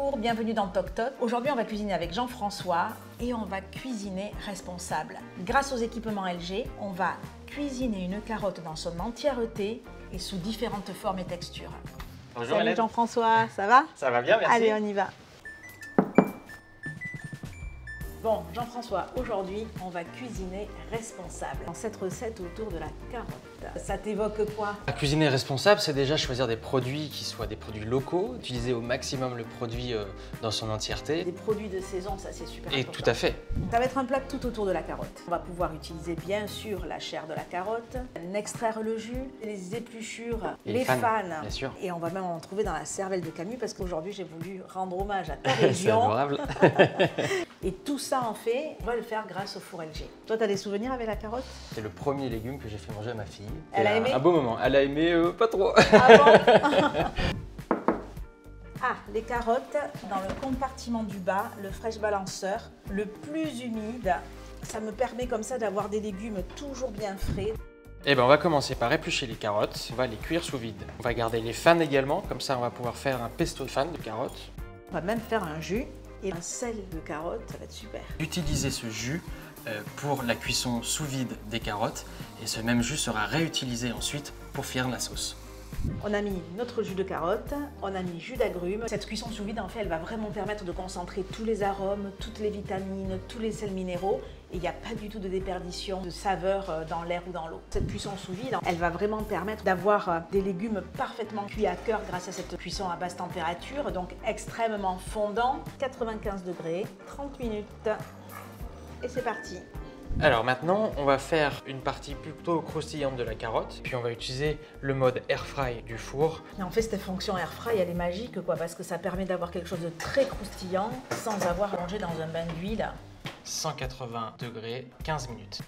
Bonjour, bienvenue dans Toc Toc. Aujourd'hui, on va cuisiner avec Jean-François et on va cuisiner responsable. Grâce aux équipements LG, on va cuisiner une carotte dans son entièreté et sous différentes formes et textures. Bonjour Salut Jean-François, ça va? Ça va bien, merci. Allez, on y va. Bon, Jean-François, aujourd'hui, on va cuisiner responsable. Dans cette recette autour de la carotte, ça t'évoque quoi? Cuisiner responsable, c'est déjà choisir des produits qui soient des produits locaux, utiliser au maximum le produit dans son entièreté. Des produits de saison, ça c'est super Et important. tout à fait. Ça va être un plat tout autour de la carotte. On va pouvoir utiliser bien sûr la chair de la carotte, extraire le jus, les épluchures, Et les fans. bien sûr. Et on va même en trouver dans la cervelle de Camus parce qu'aujourd'hui j'ai voulu rendre hommage à ta C'est région. adorable. Et tout ça en fait, on va le faire grâce au four LG. Toi, tu as des souvenirs avec la carotte? C'est le premier légume que j'ai fait manger à ma fille. Elle a aimé? Un beau moment. Elle a aimé, pas trop. Ah bon? Ah, les carottes, dans le compartiment du bas, le fresh balancer, le plus humide. Ça me permet comme ça d'avoir des légumes toujours bien frais. Et ben on va commencer par éplucher les carottes. On va les cuire sous vide. On va garder les fans également. Comme ça, on va pouvoir faire un pesto de fans de carottes. On va même faire un jus et un sel de carotte, ça va être super. Utiliser ce jus pour la cuisson sous vide des carottes. Et ce même jus sera réutilisé ensuite pour faire la sauce. On a mis notre jus de carotte, on a mis jus d'agrumes. Cette cuisson sous vide, en fait, elle va vraiment permettre de concentrer tous les arômes, toutes les vitamines, tous les sels minéraux. Et il n'y a pas du tout de déperdition de saveur dans l'air ou dans l'eau. Cette cuisson sous vide, elle va vraiment permettre d'avoir des légumes parfaitement cuits à cœur grâce à cette cuisson à basse température, donc extrêmement fondant. 95 degrés, 30 minutes. Et c'est parti. Alors maintenant, on va faire une partie plutôt croustillante de la carotte, puis on va utiliser le mode air fry du four. Et en fait, cette fonction air fry, elle est magique, quoi, parce que ça permet d'avoir quelque chose de très croustillant sans avoir plongé dans un bain d'huile. 180 degrés, 15 minutes.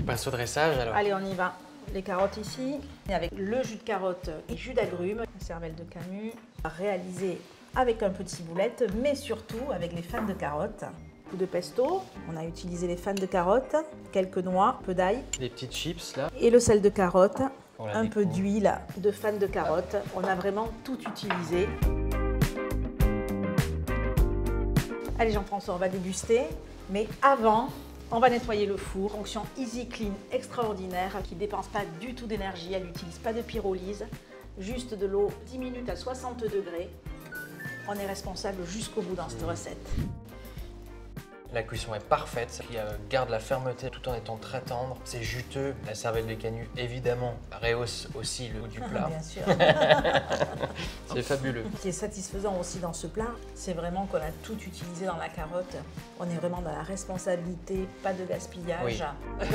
On passe au dressage alors. Allez, on y va. Les carottes ici, et avec le jus de carotte et jus d'agrumes, la cervelle de Camus, réalisé avec un peu de ciboulette, mais surtout avec les fans de carotte. Un peu de pesto, on a utilisé les fans de carotte, quelques noix, un peu d'ail, Des petites chips là. et le sel de carotte, Pour la un peu déco. d'huile, de fans de carotte. On a vraiment tout utilisé. Allez Jean-François, on va déguster, mais avant, on va nettoyer le four. Fonction Easy Clean extraordinaire qui ne dépense pas du tout d'énergie, elle n'utilise pas de pyrolyse, juste de l'eau 10 minutes à 60 degrés. On est responsable jusqu'au bout dans cette recette. La cuisson est parfaite, qui garde la fermeté tout en étant très tendre. C'est juteux. La cervelle de Camus, évidemment, rehausse aussi le goût du plat. Bien sûr. C'est fabuleux. Ce qui est satisfaisant aussi dans ce plat, c'est vraiment qu'on a tout utilisé dans la carotte. On est vraiment dans la responsabilité, pas de gaspillage. Oui.